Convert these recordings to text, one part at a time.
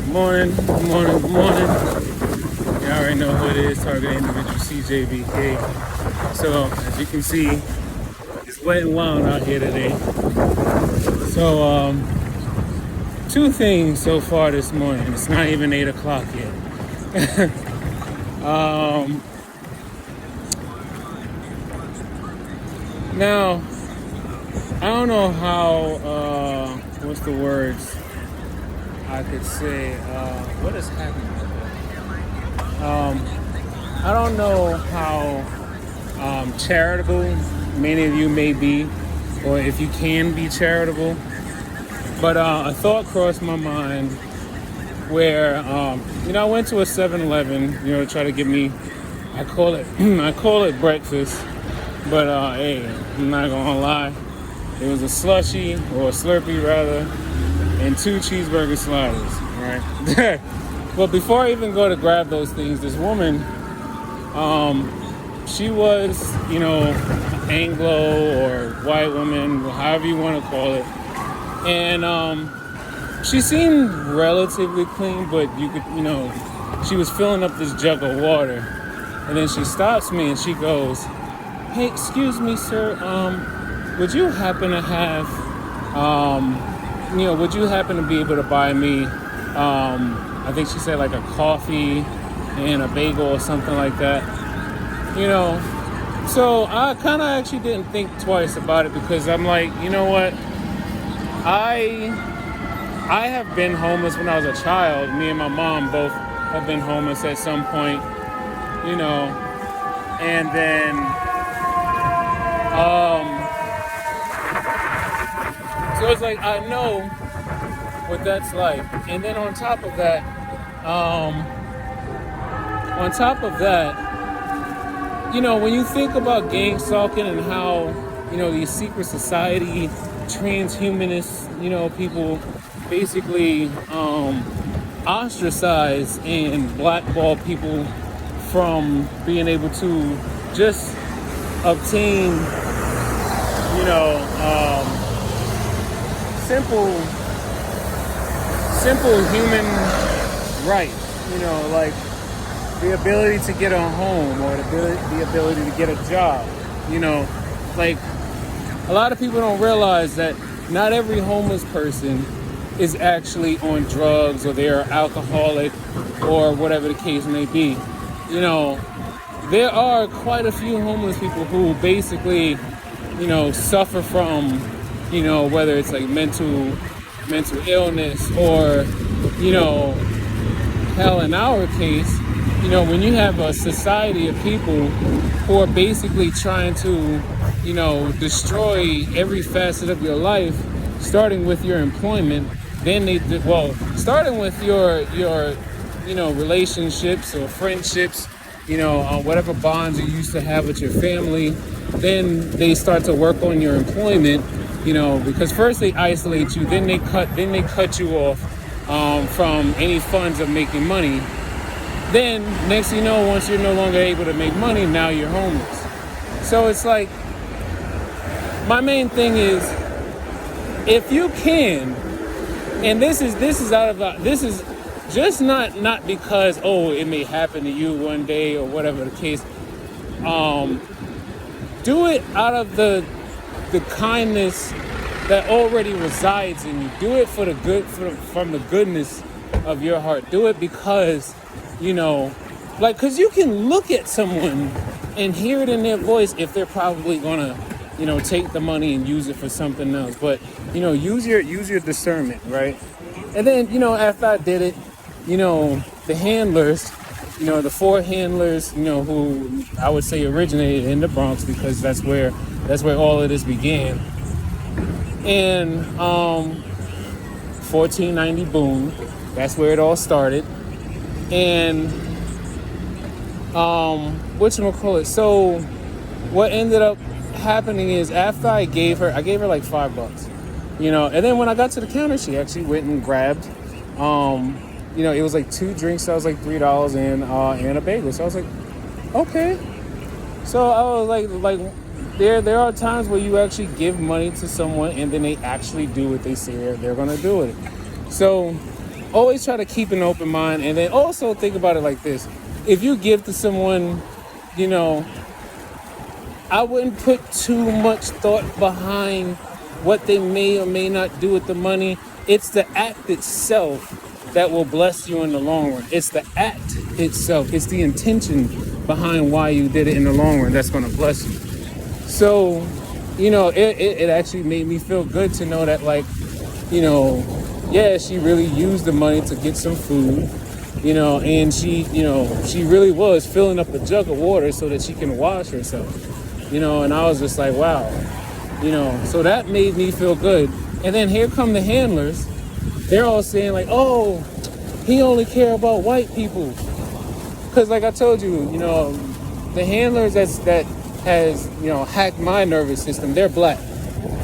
Good morning, good morning, good morning. You already know who it is, target individual CJBK. So, as you can see, it's wet and wild out here today. So, two things so far this morning. It's not even 8 o'clock yet. Now, I don't know how, what's the words I could say, what is happening? I don't know how charitable many of you may be, or if you can be charitable, but a thought crossed my mind where, I went to a 7-Eleven, to try to get me, I call it breakfast, but hey, I'm not gonna lie, it was a slushie, or a Slurpee rather, and 2 cheeseburger sliders, right? Well, before I even go to grab those things, this woman, she was, Anglo or white woman, however you want to call it. And she seemed relatively clean, but you could, she was filling up this jug of water. And then she stops me and she goes, "Hey, excuse me, sir, would you happen to have, would you happen to be able to buy me, I think she said like a coffee and a bagel or something like that." So I kind of actually didn't think twice about it, because I'm like, you know what? I have been homeless when I was a child. Me and my mom both have been homeless at some point, and then, so it's like, I know what that's like. And then on top of that, when you think about gang stalking and how, these secret society transhumanists, people basically ostracize and blackball people from being able to just obtain, simple human rights, like the ability to get a home, or the ability to get a job. Like, a lot of people don't realize that not every homeless person is actually on drugs, or they're alcoholic, or whatever the case may be. There are quite a few homeless people who basically, suffer from, whether it's like mental illness, or, hell, in our case, when you have a society of people who are basically trying to, destroy every facet of your life, starting with your employment, then starting with your relationships or friendships, whatever bonds you used to have with your family, then they start to work on your employment, because first they isolate you, then they cut you off from any funds of making money. Then next thing you know, once you're no longer able to make money, now you're homeless. So it's like, my main thing is, if you can, and this is just not because, oh, it may happen to you one day or whatever the case. Do it out of the kindness that already resides in you. Do it for the good, from the goodness of your heart. Do it because, because you can look at someone and hear it in their voice if they're probably gonna, take the money and use it for something else. But, use your discernment, right? And then, after I did it, the handlers, the 4 handlers, who I would say originated in the Bronx, because that's where all of this began. And 1490 Boone, that's where it all started. And whatchamacallit, so what ended up happening is, after I gave her like $5, and then when I got to the counter, she actually went and grabbed, it was like 2 drinks, so I was like $3 and a bagel. So I was like, okay. So I was like there are times where you actually give money to someone and then they actually do what they say they're gonna do with it. So always try to keep an open mind, and then also think about it like this: if you give to someone, you know, I wouldn't put too much thought behind what they may or may not do with the money. It's the act itself that will bless you in the long run. It's the act itself. It's the intention behind why you did it in the long run that's going to bless you. So, it actually made me feel good to know that, like, yeah, she really used the money to get some food, and she really was filling up a jug of water so that she can wash herself. And I was just like, wow, so that made me feel good. And then here come the handlers. They're all saying like, oh, he only care about white people. Because like I told you, the handlers that has, hacked my nervous system, they're black.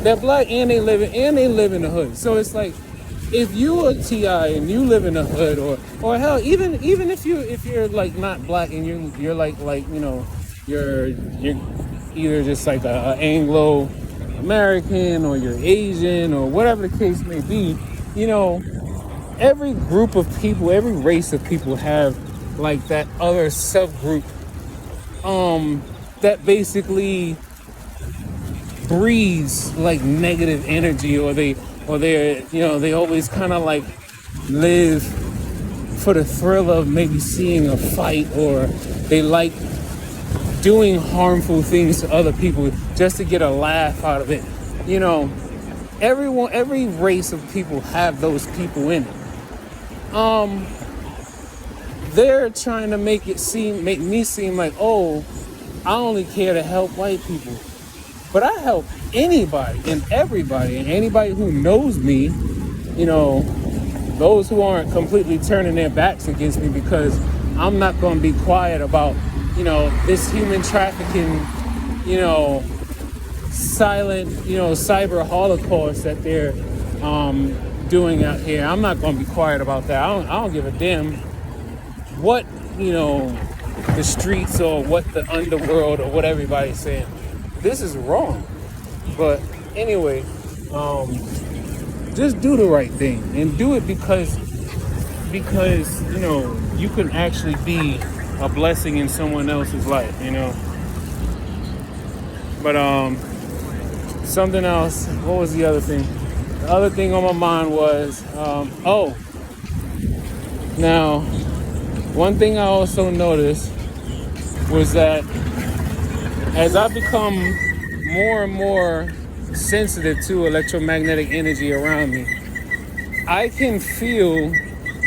They're black and they live in the hood. So it's like, if you are T.I. and you live in the hood, or hell, even if you're like not black and you're like you're either just like a Anglo American, or you're Asian, or whatever the case may be, every group of people, every race of people have like that other subgroup that basically breathes like negative energy, or they always kind of like live for the thrill of maybe seeing a fight, or they like doing harmful things to other people just to get a laugh out of it. Every race of people have those people in it. They're trying to make me seem like, oh, I only care to help white people. But I help anybody and everybody, and anybody who knows me, those who aren't completely turning their backs against me, because I'm not going to be quiet about, this human trafficking, silent, cyber holocaust that they're doing out here. I'm not going to be quiet about that. I don't give a damn what, the streets or what the underworld or what everybody's saying. This is wrong. But anyway, just do the right thing, and do it because you can actually be a blessing in someone else's life, But something else. What was the other thing? The other thing on my mind was now, one thing I also noticed was that as I become more and more sensitive to electromagnetic energy around me, I can feel,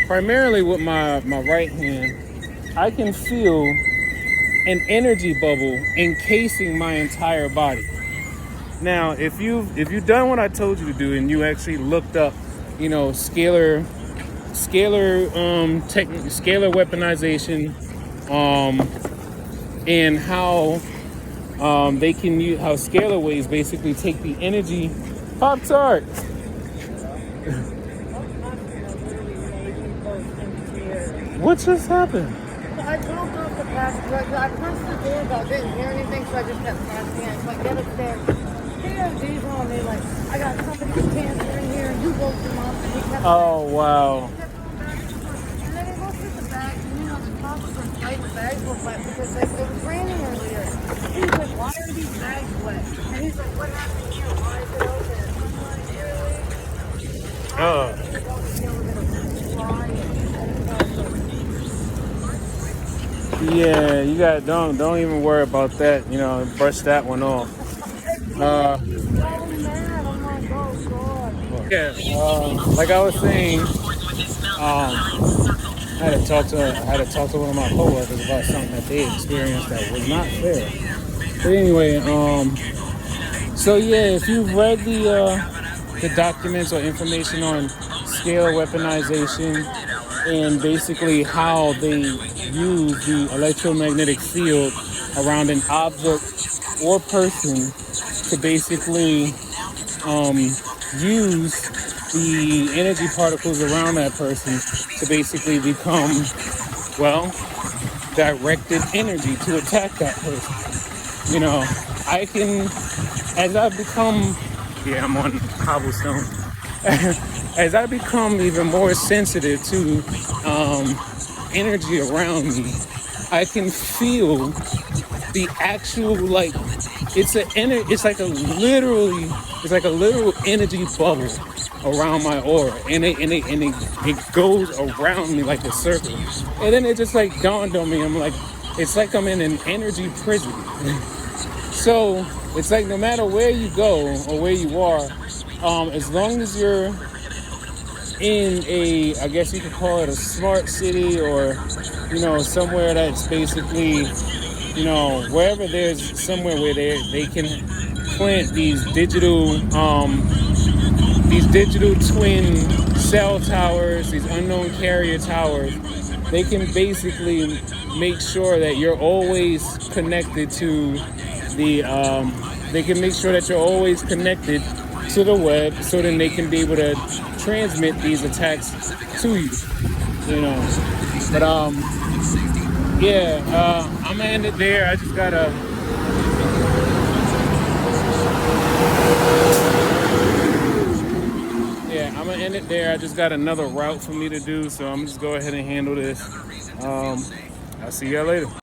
primarily with my right hand, I can feel an energy bubble encasing my entire body. Now, if you've done what I told you to do, and you actually looked up, scalar weaponization, and how they can use, how scalar waves basically take the energy. Pop-Tart. What just happened? I broke off the passage. I pressed the door, but I didn't hear anything, so I just kept pressing it. So I get upstairs. He has these on me, like, I got somebody with cancer in here, and you woke him up, and he kept... Oh, wow. He kept going back and forth. And then he looked at the bags, and the pockets were tight, the bags were wet, because it was raining earlier. He's like, why are these bags wet? And he's like, what happened here? Why is it open? I'm like, really? Yeah, you got don't even worry about that. Brush that one off. Yeah, like I was saying, I had to talk to one of my coworkers about something that they experienced that was not fair. But anyway, so yeah, if you've read the documents or information on scalar weaponization, and basically how they use the electromagnetic field around an object or person to basically use the energy particles around that person to basically become, well, directed energy to attack that person. I can, as I've become, yeah, I'm on cobblestone. as I become even more sensitive to energy around me, I can feel the actual like it's like a literally it's like a literal energy bubble around my aura, and it goes around me like a circle, and then it just like dawned on me. I'm like, it's like I'm in an energy prison. So it's like no matter where you go or where you are, as long as you're in a, I guess you could call it a smart city, or somewhere that's basically, wherever there's somewhere where they can plant these digital twin cell towers, these unknown carrier towers. They can basically make sure that you're always connected to they can make sure that you're always connected to the web, so then they can be able to transmit these attacks to you. You know, but yeah, I'm gonna end it there. I just gotta. Yeah, I'm gonna end it there. I just got another route for me to do, so I'm just go ahead and handle this. I'll see y'all later.